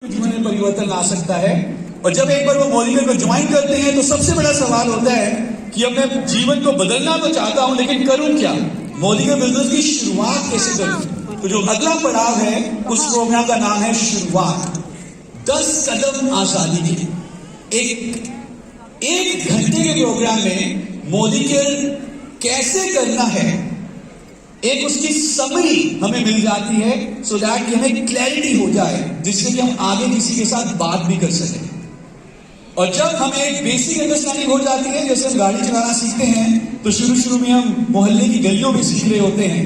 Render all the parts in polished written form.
जीवन में परिवर्तन ला सकता है। और जब एक बार वो मौलिका को ज्वाइन करते हैं तो सबसे बड़ा सवाल होता है कि अब मैं जीवन को बदलना तो चाहता हूं, लेकिन करूं क्या? मौलिका बिजनेस की शुरुआत कैसे करूं? तो जो अगला पड़ाव है उस प्रोग्राम का नाम है शुरुआत। 10 कदम आजादी के। एक घंटे के प्रोग्राम में मौलिका कैसे करना है, एक उसकी समरी हमें मिल जाती है सो दैट कि हमें क्लैरिटी हो जाए, जिससे कि हम आगे किसी के साथ बात भी कर सकें। और जब हमें एक बेसिक अंडरस्टैंडिंग हो जाती है, जैसे हम गाड़ी चलाना सीखते हैं तो शुरू में हम मोहल्ले की गलियों में सीख रहे होते हैं,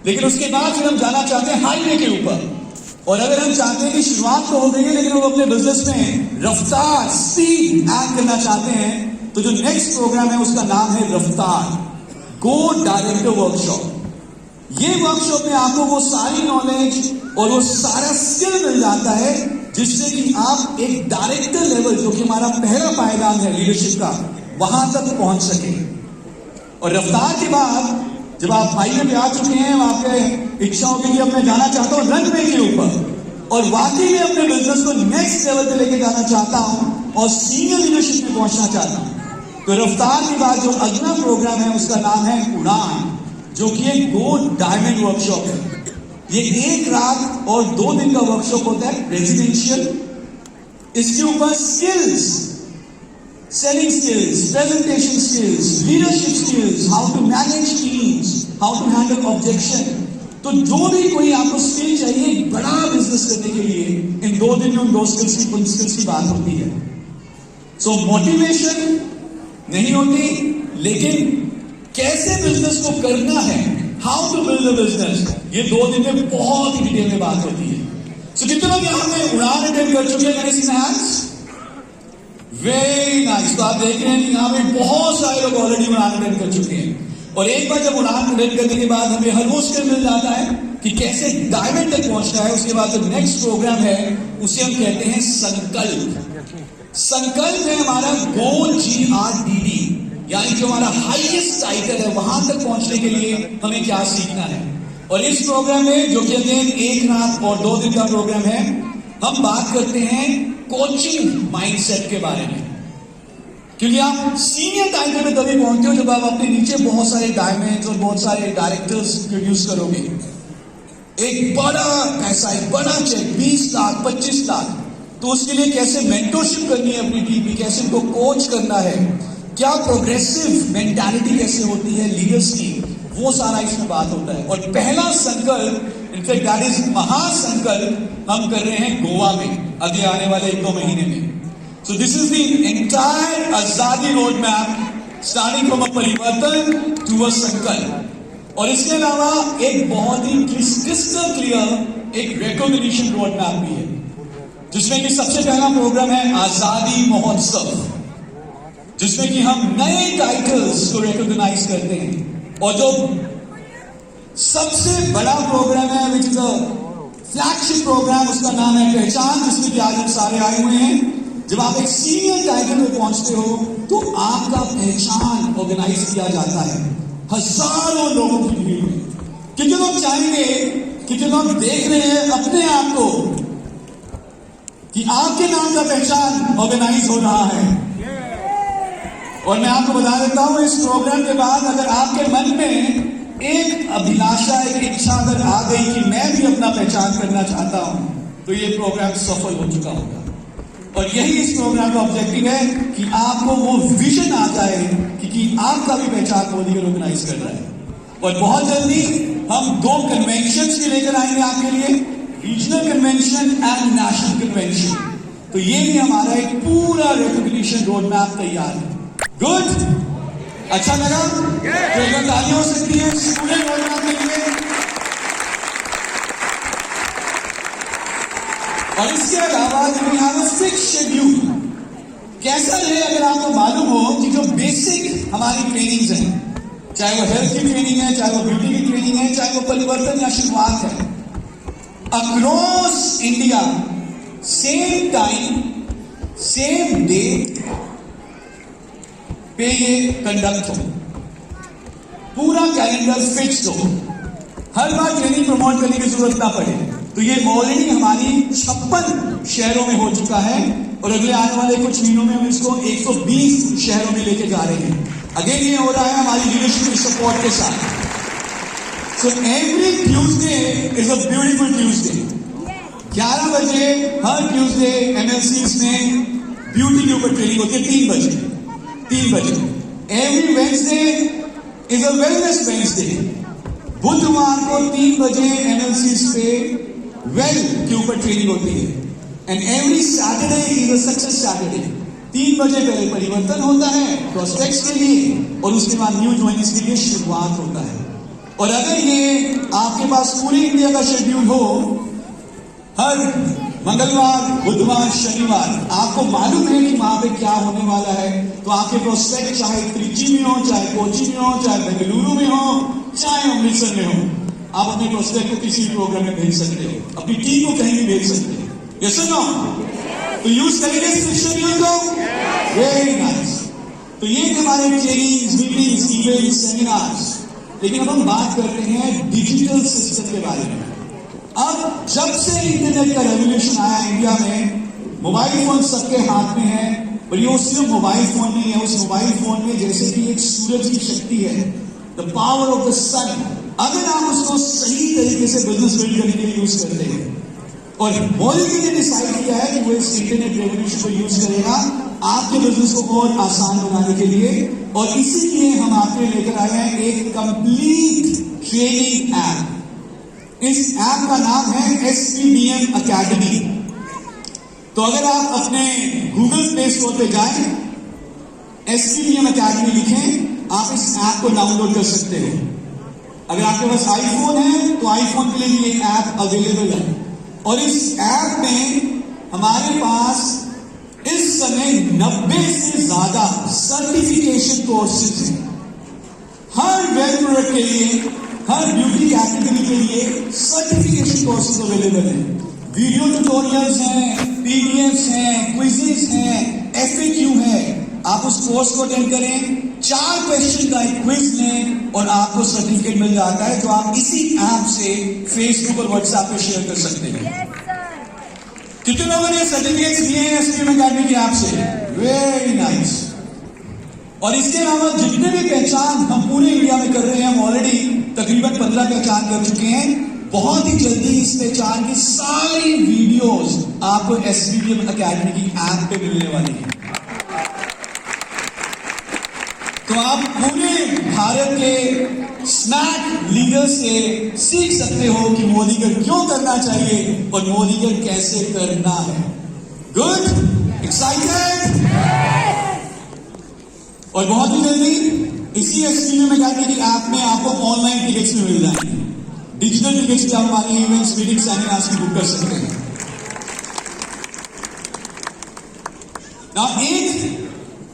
लेकिन उसके बाद फिर हम जाना चाहते हैं हाईवे के ऊपर। और अगर हम चाहते हैं कि शुरुआत तो हो गई है, लेकिन हम अपने बिजनेस में रफ्तार स्पीड ऐड करना चाहते हैं, तो जो नेक्स्ट प्रोग्राम है उसका नाम है रफ्तार गो डायरेक्टर वर्कशॉप। ये वर्कशॉप में आपको वो सारी नॉलेज और वो सारा स्किल मिल जाता है जिससे कि आप एक डायरेक्टर लेवल, जो कि हमारा पहला पायदान है लीडरशिप का, वहां तक पहुंच सके। और रफ्तार के बाद जब आप हाईवे पे आ चुके हैं, आपके इच्छा होगी कि अब मैं जाना चाहता हूं रनवे के ऊपर और वाकई में अपने बिजनेस को नेक्स्ट लेवल पे लेके जाना चाहता हूं और सीनियर लीडरशिप में पहुंचना चाहता हूं, तो रफ्तार के बाद जो अगला प्रोग्राम है उसका नाम है उड़ान, जो कि एक गो डायमंड वर्कशॉप है। ये 1 रात और 2 दिन का वर्कशॉप होता है, रेजिडेंशियल। इसके ऊपर skills, selling skills, presentation skills, leadership skills, how to manage teams, how to handle objection. तो जो भी कोई आपको स्किल चाहिए बड़ा बिजनेस करने के लिए, इन 2 दिन में उन 2 स्किल्स की बात होती है। सो मोटिवेशन नहीं होती, लेकिन कैसे बिजनेस को करना है, how to build a business, ये 2 दिन में बहुत ही डिटेल में बात होती है। सो कितने लोग यहां पे उड़ान अटेंड कर चुके हैं? Very nice. तो आप देख रहे हैं कि यहां पे बहुत सारे लोग ऑलरेडी उड़ान अटेंड कर चुके हैं। और एक बार जब उड़ान अटेंड करने के बाद हमें हर वो स्किल मिल जाता है कि कैसे डायमंड तक पहुंचना है। उसके बाद जो नेक्स्ट प्रोग्राम है उसे हम कहते हैं संकल्प। संकल्प है हमारा GRDD, यानी जो हमारा हाईएस्ट टाइटल है वहां तक पहुंचने के लिए हमें क्या सीखना है। और इस प्रोग्राम में, जो कि अगेन 1 रात और 2 दिन का प्रोग्राम है, हम बात करते हैं कोचिंग माइंडसेट के बारे में। क्योंकि आप सीनियर टाइटल में तभी पहुंचते हो जब आप अपने नीचे बहुत सारे डायमंड्स और बहुत सारे डायरेक्टर्स प्रोड्यूस करोगे। एक बड़ा पैसा, एक बड़ा चेक, 20 लाख 25 लाख, तो उसके लिए कैसे मेंटरशिप करनी है अपनी टीम की, कैसे उनको कोच करना है, क्या प्रोग्रेसिव मेंटालिटी कैसे होती है लीडर्स की, वो सारा इसमें बात होता है। और पहला संकल्प, इनफैक्ट दैट इज महासंकल्प, हम कर रहे हैं गोवा में अगले आने वाले 1-2 महीने में। So this is the entire Azadi road map, starting from a parivartan to a sankalp. और इसके अलावा एक बहुत ही क्रिस्टल क्लियर एक रिकॉग्निशन रोड मैप भी है, जिसमें कि सबसे पहला प्रोग्राम है आजादी महोत्सव, जिसमें कि हम नए टाइटल्स को रिकॉग्नाइज करते हैं। और जो सबसे बड़ा प्रोग्राम है, which is a flagship programme, उसका नाम है पहचान, जिसमें कि आज हम सारे आए हुए हैं। जब आप एक सीनियर टाइटल में पहुंचते हो तो आपका पहचान ऑर्गेनाइज किया जाता है हजारों लोगों की भीड़ में। कितने लोग चाहेंगे, कितने लोग देख रहे हैं अपने आप को कि आपके नाम का पहचान ऑर्गेनाइज हो रहा है? और मैं आपको बता देता हूं, इस प्रोग्राम के बाद अगर आपके मन में एक अभिलाषा, एक इच्छा अगर आ गई कि मैं भी अपना पहचान करना चाहता हूं, तो ये प्रोग्राम सफल हो चुका होगा। और यही इस प्रोग्राम का ऑब्जेक्टिव है कि आपको वो विजन आ जाए कि आपका भी पहचान मोदी ऑर्गेनाइज कर रहा है। और बहुत जल्दी हम 2 कन्वेंशन भी लेकर आएंगे आपके लिए, regional convention and national convention. तो ये भी हमारा एक पूरा रिकॉग्निशन रोड मैप तैयार है। गुड, अच्छा लगा? तो एक ताली हो सकती है पूरे रोड मैप के लिए। और इसके अलावा we have a fix schedule. कैसा रहे, अगर आपको मालूम हो कि जो बेसिक हमारी ट्रेनिंग्स हैं, चाहे वो हेल्थ की ट्रेनिंग है, चाहे वो ब्यूटी की ट्रेनिंग है, चाहे वो परिवर्तन या शुरुआत है, across India same time same date पे ये कंडक्ट हो, पूरा कैलेंडर फिक्स हो, हर बार ट्रेनिंग प्रमोट करने की जरूरत ना पड़े। तो ये ऑलरेडी हमारी 56 शहरों में हो चुका है और अगले आने वाले कुछ महीनों में हम इसको 120 शहरों में लेके जा रहे हैं। अगेन ये हो रहा है हमारी लीडरशिप सपोर्ट के साथ। So every Tuesday is a beautiful Tuesday. 11 बजे हर ट्यूसडे एमएलसीज में ब्यूटी के ऊपर ट्रेनिंग होती है 3 बजे। Every Wednesday is a wellness Wednesday. बुधवार को 3 बजे एमएलसीज पे वेल के ऊपर ट्रेनिंग होती है। And every Saturday is a success Saturday. 3 बजे पहले परिवर्तन होता है प्रोस्पेक्ट्स के लिए और उसके बाद न्यू ज्वाइनिंग्स के लिए शुरुआत होता है। और अगर ये आपके पास पूरे इंडिया का शेड्यूल हो, हर मंगलवार, बुधवार, शनिवार आपको मालूम है कि वहां पे क्या होने वाला है, तो आपके प्रोस्पेक्ट चाहे त्रिची में हो, चाहे कोची में हो, चाहे बेंगलुरु में हो, चाहे अमृतसर में हो, आप अपने प्रोस्पेक्ट को किसी प्रोग्राम में भेज सकते हो, अपनी टीम को कहीं भी भेज सकते हो। यस और नो? तो यूज करेंगे इस शेड्यूल को? Very nice. तो ये हमारे ट्रेनिंग्स, मीटिंग्स, इवेंट्स, सेमिनार्स। लेकिन अब हम बात करते हैं डिजिटल सिस्टम के बारे में। अब जब से इंटरनेट का रेवोल्यूशन आया इंडिया में, मोबाइल फोन सबके हाथ में है, और ये सिर्फ मोबाइल फोन नहीं है। उस मोबाइल फोन में जैसे कि एक सूरज की शक्ति है, द पावर ऑफ द सन। अगर आप उसको सही तरीके से बिजनेस बिल्ड करने के लिए यूज करते हैं, और मोदी जी ने डिसाइड किया है कि वो इस इंटरनेट रेवोल्यूशन को यूज करेगा आपके बिजनेस को और आसान बनाने के लिए, और इसीलिए हम आपके लेकर आए हैं एक कंप्लीट ट्रेनिंग ऐप। इस ऐप का नाम है SPBM अकेडमी। तो अगर आप अपने गूगल प्ले स्टोर पे जाएं, SPBM अकेडमी लिखें, आप इस ऐप को डाउनलोड कर सकते हो। अगर आपके पास आईफोन है तो आईफोन के लिए भी ये ऐप अवेलेबल है। और इस ऐप में हमारे पास इस समय 90 से ज्यादा सर्टिफिकेशन कोर्सेज हैं। हर वेब प्रोडक्ट के लिए, हर ब्यूटी कैटेगरी के लिए सर्टिफिकेशन कोर्सेज अवेलेबल हैं। वीडियो ट्यूटोरियल्स हैं, पीडीएफ्स हैं, क्विजेस हैं, FAQ है। आप उस कोर्स को अटेंड करें, 4 क्वेश्चन का एक क्विज लें और आपको सर्टिफिकेट मिल जाता है, जो आप इसी ऐप से फेसबुक और व्हाट्सएप पे शेयर कर सकते हैं। कितने लोगों ने सर्टिफिकेट्स लिए हैं SPBM अकेडमी की ऐप से? Very nice. और इसके अलावा जितने भी पहचान हम पूरे इंडिया में कर रहे हैं, हम ऑलरेडी तकरीबन 15 पहचान कर चुके हैं। बहुत ही जल्दी इस पहचान की सारी वीडियोस आपको SPBM अकेडमी की ऐप पे मिलने वाली है। तो आप पूरे भारत के स्मार्ट लीडर से सीख सकते हो कि मोदी कर क्यों करना चाहिए और मोदी कर कैसे करना है। गुड? एक्साइटेड? और बहुत ही जल्दी इसी SPBM अकेडमी की ऐप में आपको ऑनलाइन टिकट्स भी मिल जाएंगे। डिजिटल टिकट्स भी आप हमारे इवेंट्स, मीटिंग, सेमिनार्स की बुक कर सकते हैं। ना एक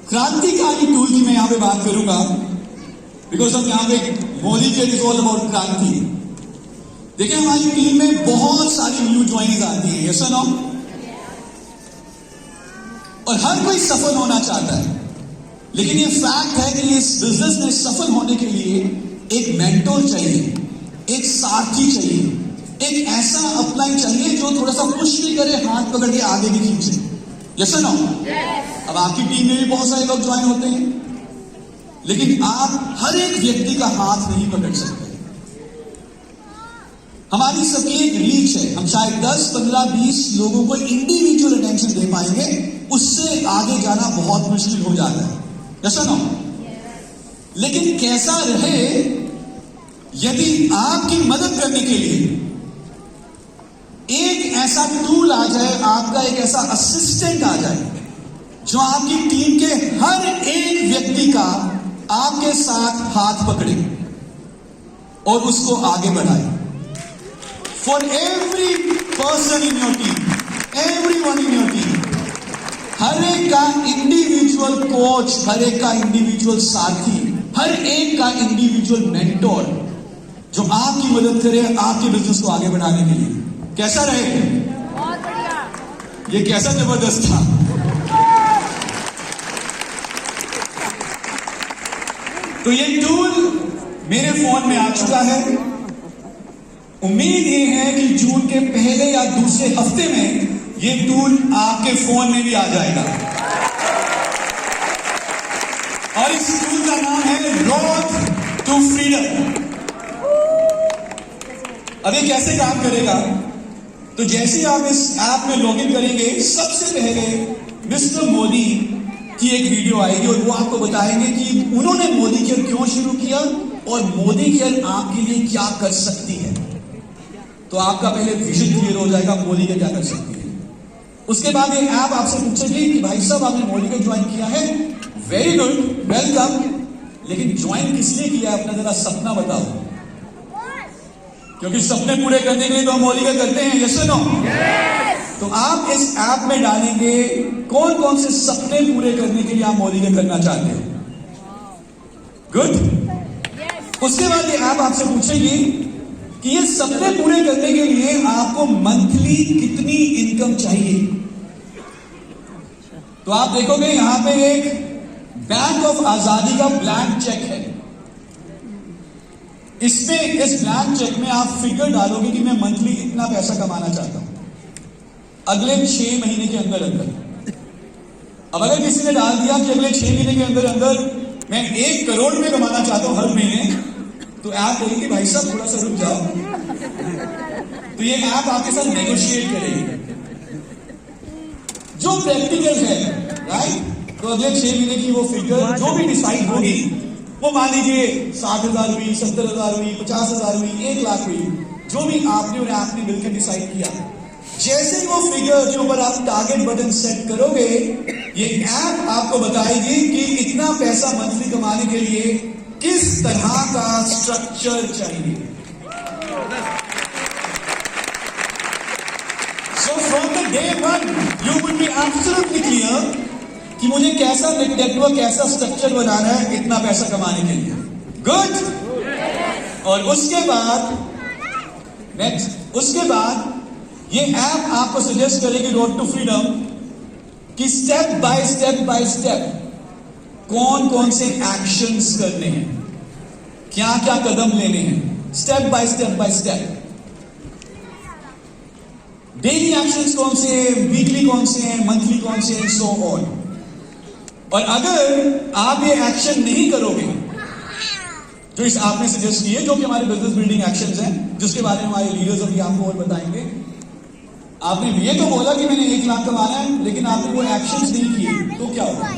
क्रांतिकारी टूल की मैं यहां पे बात करूंगा, बिकॉज हम यहां पे Modi ji is all about क्रांति। देखिए हमारी टीम में बहुत सारी न्यू ज्वाइनिंग आती है, यस और नो? और हर कोई सफल होना चाहता है, लेकिन ये फैक्ट है कि इस बिजनेस में सफल होने के लिए एक मेंटोर चाहिए, एक साथी चाहिए, एक ऐसा अपलाइन चाहिए जो थोड़ा सा पुश भी करे, हाथ पकड़ के आगे भी खींचे। यस और नो? अब आपकी टीम में भी बहुत सारे लोग ज्वाइन होते हैं, लेकिन आप हर एक व्यक्ति का हाथ नहीं पकड़ सकते। हमारी सबकी एक रीच है, हम शायद 10, 15, 20 लोगों को इंडिविजुअल अटेंशन दे पाएंगे, उससे आगे जाना बहुत मुश्किल हो जाता है। यस और नो? लेकिन कैसा रहे यदि आपकी मदद करने के लिए एक ऐसा टूल आ जाए, आपका एक ऐसा असिस्टेंट आ जाए, जो आपकी टीम के हर एक व्यक्ति का आपके साथ हाथ पकड़े और उसको आगे बढ़ाए। For every person in your team, everyone in your team, हर एक का इंडिविजुअल कोच, हर एक का इंडिविजुअल साथी, हर एक का इंडिविजुअल मेंटोर, जो आपकी मदद करे आपके बिजनेस को आगे बढ़ाने के लिए। कैसा रहे? बहुत बढ़िया। ये कैसा जबरदस्त था। तो ये टूल मेरे फोन में आ चुका है। उम्मीद ये है कि जून के पहले या दूसरे हफ्ते में ये टूल आपके फोन में भी आ जाएगा और इस टूल का नाम है रोड टू फ्रीडम। अब ये कैसे काम करेगा? तो जैसे आप इस ऐप में लॉगिन करेंगे, सबसे पहले मिस्टर मोदी की एक वीडियो आएगी और वो आपको बताएंगे कि उन्होंने मोदी केयर क्यों शुरू किया और मोदी केयर आपके लिए क्या कर सकती है। तो आपका पहले विजन क्लियर हो जाएगा मोदी केयर क्या कर सकती है। उसके बाद ये ऐप आपसे पूछेगी कि भाई साहब आपने मोदी केयर ज्वाइन किया है, वेरी गुड, वेलकम, लेकिन ज्वाइन किस लिए किया है अपना जरा सपना बताओ, क्योंकि सपने पूरे करने के लिए तो हम मोदी केयर करते हैं, यस और नो? तो आप इस ऐप में डालेंगे कौन कौन से सपने पूरे करने के लिए आप मोदी केयर करना चाहते हो। गुड। उसके बाद ये ऐप आपसे पूछेगी कि ये सपने पूरे करने के लिए आपको मंथली कितनी इनकम चाहिए। तो आप देखोगे यहां पे एक बैंक ऑफ आजादी का ब्लैंक चेक है। इसमें इस ब्लैंक चेक में आप फिगर डालोगे कि मैं मंथली इतना पैसा कमाना चाहता हूं अगले 6 महीने के अंदर अंदर। अब अगर किसी ने डाल दिया कि अगले 6 महीने के अंदर अंदर मैं 1 करोड़ में कमाना चाहता हूं हर महीने, तो ऐप बोलेगी भाई साहब थोड़ा सा रुक जाओ। तो ये ऐप आपके साथ नेगोशिएट करेगी जो प्रैक्टिकल है, राइट? तो अगले 6 महीने की वो फिगर जो भी डिसाइड होगी, वो मान लीजिए 60,000 हुई, 70,000 हुई, 50,000 हुई, 1 लाख हुई, जो भी आपने और आपने मिलकर डिसाइड किया, जैसे ही वो फिगर के ऊपर आप टारगेट बटन सेट करोगे, ये ऐप आपको बताएगी कि इतना पैसा मंथली कमाने के लिए किस तरह का स्ट्रक्चर चाहिए। So from the day one you will be absolutely clear कि मुझे कैसा नेटवर्क, कैसा स्ट्रक्चर बनाना है इतना पैसा कमाने के लिए। गुड। और उसके बाद ये ऐप आपको सजेस्ट करेगी रोड टू फ्रीडम कि स्टेप बाय स्टेप कौन कौन से एक्शंस करने हैं, क्या क्या कदम लेने हैं, step by step. Daily actions कौन से हैं, वीकली कौन से हैं, मंथली कौन से हैं, सो ऑन। और अगर आप ये एक्शन नहीं करोगे जो इस आपने सजेस्ट किए, जो कि हमारे बिजनेस बिल्डिंग एक्शंस हैं, जिसके बारे में हमारे लीडर्स अभी आपको और बताएंगे, आपने ये तो बोला कि मैंने 1 लाख कमाना है, लेकिन आपने वो एक्शंस नहीं किए, तो क्या होगा?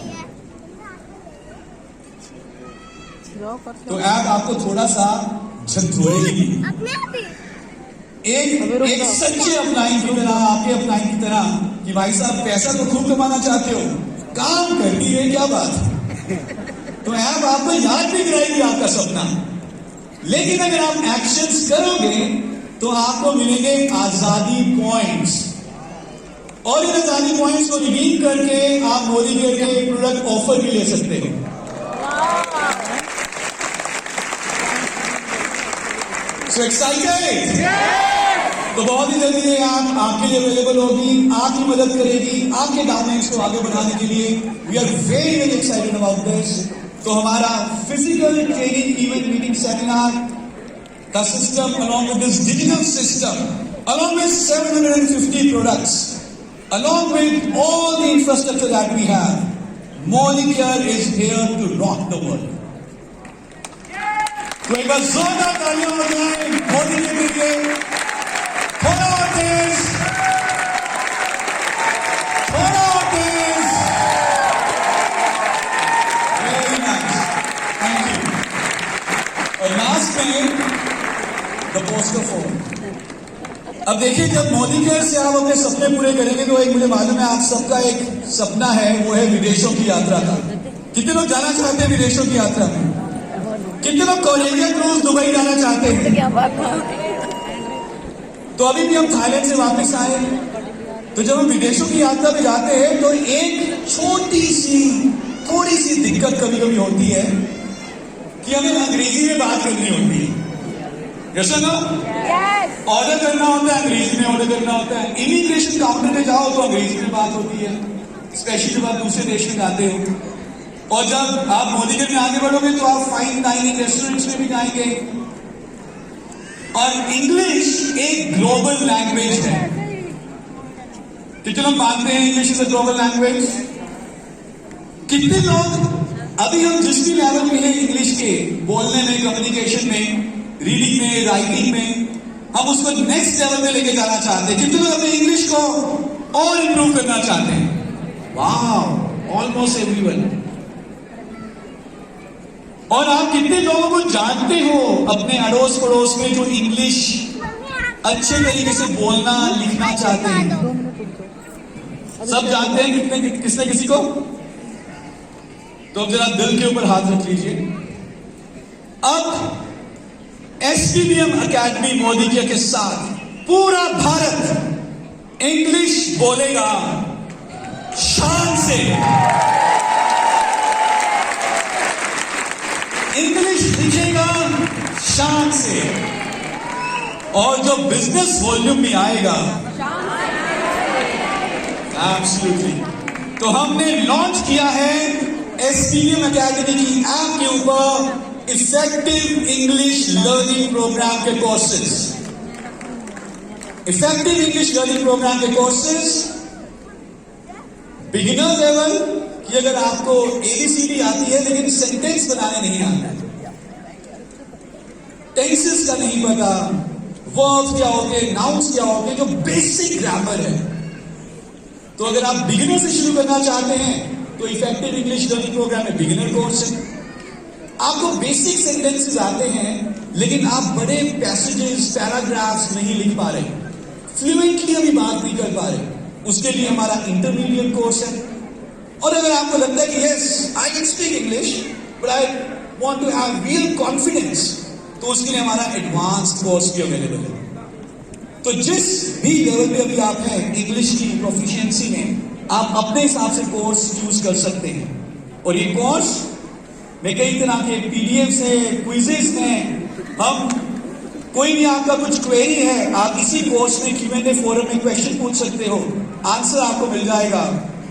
तो ऐप आपको थोड़ा सा झकझोरेगी। एक सच्चे अपलाइन की तरह, आपके अपलाइन की तरह कि भाई साहब पैसा तो खूब कमाना चाहते हो, काम करती है क्या बात। तो ऐप आपको याद भी कराएगी आपका सपना, लेकिन अगर आप एक्शंस करोगे तो आपको मिलेंगे आजादी पॉइंट्स, और इन आजादी पॉइंट्स को रिडीम करके आप मोदी केयर के प्रोडक्ट ऑफर भी ले सकते हैं। So excited? तो बहुत ही जल्दी ये ऐप आपके लिए अवेलेबल होगी, आपकी मदद करेगी आपके डाउनलाइंस को आगे बढ़ाने के लिए। We are very very excited about this. तो हमारा physical training event meeting seminar का system, along with this digital system, along with 750 products, along with all the infrastructure that we have, Modi Care is here to rock the world. तो एक बार जोरदार तालियां हो जाए मोदी के लिए। थोड़ा और तेज, थोड़ा और तेज। Very nice, thank you. और लास्ट में द पोस्टर फोन। अब देखिए, जब मोदी केयर से आप अपने सपने पूरे करेंगे तो एक मुझे मालूम है आप सबका एक सपना है, वो है विदेशों की यात्रा का। कितने लोग जाना चाहते हैं विदेशों की यात्रा में? कितने लोग कोरिया क्रूज दुबई जाना चाहते हैं? तो अभी भी हम थाईलैंड से वापस आए, तो जब हम विदेशों की यात्रा में जाते हैं तो एक थोड़ी सी दिक्कत कभी कभी होती है कि हमें अंग्रेजी में बात करनी होती है। यस और नो? ऑर्डर करना होता है अंग्रेजी में, ऑर्डर करना होता है। इमिग्रेशन काउंटर पे जाओ तो अंग्रेजी में बात होती है, स्पेशली जब आप दूसरे देश में जाते हो। और जब आप मोदी केयर में आगे बढ़ोगे तो आप फाइन डाइनिंग रेस्टोरेंट्स में भी जाएंगे। और इंग्लिश एक ग्लोबल लैंग्वेज है। कितने लोग मानते हैं English is a global language? कितने लोग अभी हम जिस भी लेवल में हैं इंग्लिश के बोलने में, कम्युनिकेशन में, रीडिंग में, राइटिंग में, हम उसको नेक्स्ट लेवल में लेके जाना चाहते हैं? कितने लोग अपने इंग्लिश को और इंप्रूव करना चाहते हैं? वाह, ऑलमोस्ट एवरीवन। और आप कितने लोगों को जानते हो अपने अड़ोस पड़ोस में जो इंग्लिश अच्छे तरीके से बोलना लिखना चाहते हैं? सब जानते हैं? कितने किसने किसी को? तो जरा दिल के ऊपर हाथ रख लीजिए। अब एसटीबीएम एकेडमी मोदी के साथ पूरा भारत इंग्लिश बोलेगा शान से, इंग्लिश लिखेगा शान से, और जो बिजनेस वॉल्यूम में आएगा एब्सोल्युटली। तो हमने लॉन्च किया है एसटीबीएम एकेडमी की ऐप के ऊपर इफेक्टिव इंग्लिश लर्निंग प्रोग्राम के courses. Effective English learning program के कोर्सेज बिगिनर लेवल कि अगर आपको एबीसीडी आती है लेकिन सेंटेंस बनाने नहीं आता, टेंसेस का नहीं पता, वर्ब्स क्या होते हैं, नाउन्स क्या होते हैं, जो बेसिक ग्रामर है, तो अगर आप बिगिनर से शुरू करना चाहते हैं तो इफेक्टिव इंग्लिश लर्निंग प्रोग्राम में बिगिनर कोर्स है। आपको बेसिक सेंटेंसेस आते हैं लेकिन आप बड़े पैसेजेस, पैराग्राफ्स नहीं लिख पा रहे, फ्लुएंटली अभी बात नहीं कर पा रहे, उसके लिए हमारा इंटरमीडिएट कोर्स है। और अगर आपको लगता है कि yes I can speak English but I want to have real confidence, तो उसके लिए हमारा एडवांस कोर्स भी अवेलेबल है। तो जिस भी लेवल पे अभी आप हैं इंग्लिश की प्रोफिशिएंसी में, आप अपने हिसाब से कोर्स चूज कर सकते हैं। और ये कोर्स में कई तरह के पीडीएफ है, क्विजेस हैं। हम कोई भी आपका कुछ क्वेरी है, आप इसी कोर्स में Q&A फोरम में क्वेश्चन पूछ सकते हो, आंसर आपको मिल जाएगा।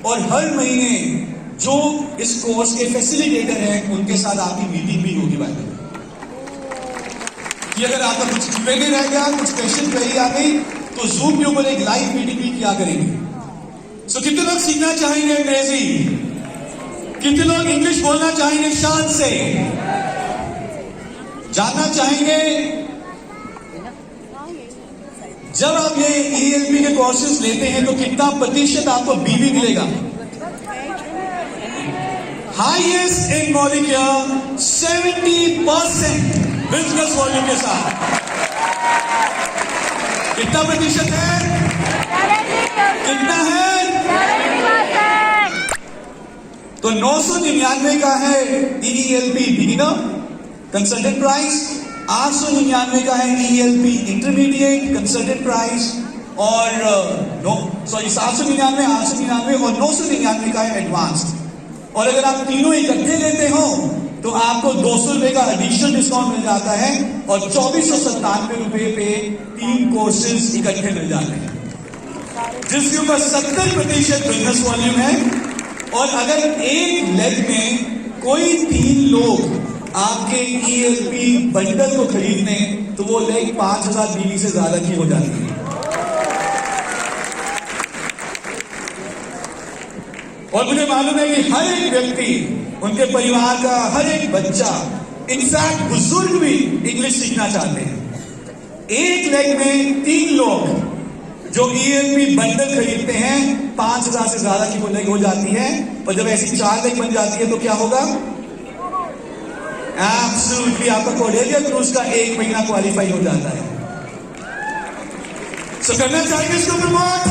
और हर महीने जो इस कोर्स के फैसिलिटेटर हैं उनके साथ आपकी मीटिंग भी होगी भाई, कि अगर आपका कुछ Q&A रह गया, कुछ क्वेश्चन क्वेरी आ गई, तो जूम के ऊपर एक लाइव मीटिंग भी किया करेंगे। सो कितने लोग सीखना चाहेंगे अंग्रेजी? कितने लोग इंग्लिश बोलना चाहेंगे शान से? जानना चाहेंगे जब आप ये ELP के कोर्सेज लेते हैं तो कितना प्रतिशत आपको बीबी मिलेगा? Highest in molecular 70% business volume के साथ। कितना प्रतिशत है? कितना है? तो 999 का है ELP बिगिनर कंसल्टेंट प्राइस, 899 का है ELP इंटरमीडिएट कंसल्टेंट प्राइस, और 799, 899 और 999 का है एडवांस्ड। और अगर आप तीनों इकट्ठे लेते हो तो आपको 200 रुपए का एडिशनल डिस्काउंट मिल जाता है और 2497 रुपए पे 3 कोर्सेज इकट्ठे मिल जाते हैं, जिसके ऊपर 70% बिजनेस वॉल्यूम है। और अगर एक लेग में कोई 3 लोग आपके ELP बंडल को खरीदने तो वो लेग 5000 बीवी से ज्यादा की हो जाती है। और मुझे मालूम है कि हर एक व्यक्ति, उनके परिवार का हर एक बच्चा, इनफैक्ट बुजुर्ग भी इंग्लिश सीखना चाहते हैं। एक लेग में 3 लोग जो ELP बंडल खरीदते हैं 5000 से ज्यादा की वो लेग हो जाती है, और जब ऐसी 4 लेग बन जाती है तो क्या होगा? एब्सोल्युटली आपका कोर्डेलिया क्रूज का 1 महीना क्वालिफाई हो जाता है। सो करना चाहेंगे इसको प्रमोट।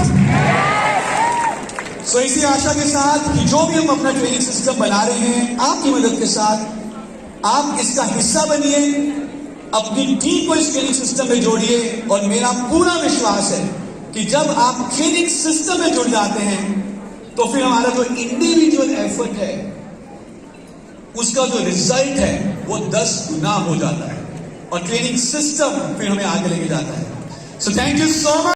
सो इसी आशा के साथ कि जो भी हम अपना ट्रेनिंग सिस्टम बना रहे हैं आपकी मदद के साथ, आप इसका हिस्सा बनिए, अपनी टीम को इस ट्रेनिंग सिस्टम में जोड़िए। और मेरा पूरा विश्वास है कि जब आप ट्रेनिंग सिस्टम में जुड़ जाते हैं तो फिर हमारा जो इंडिविजुअल एफर्ट है उसका जो रिजल्ट है वो 10 गुना हो जाता है, और ट्रेनिंग सिस्टम फिर हमें आगे लेके जाता है। So thank you so much.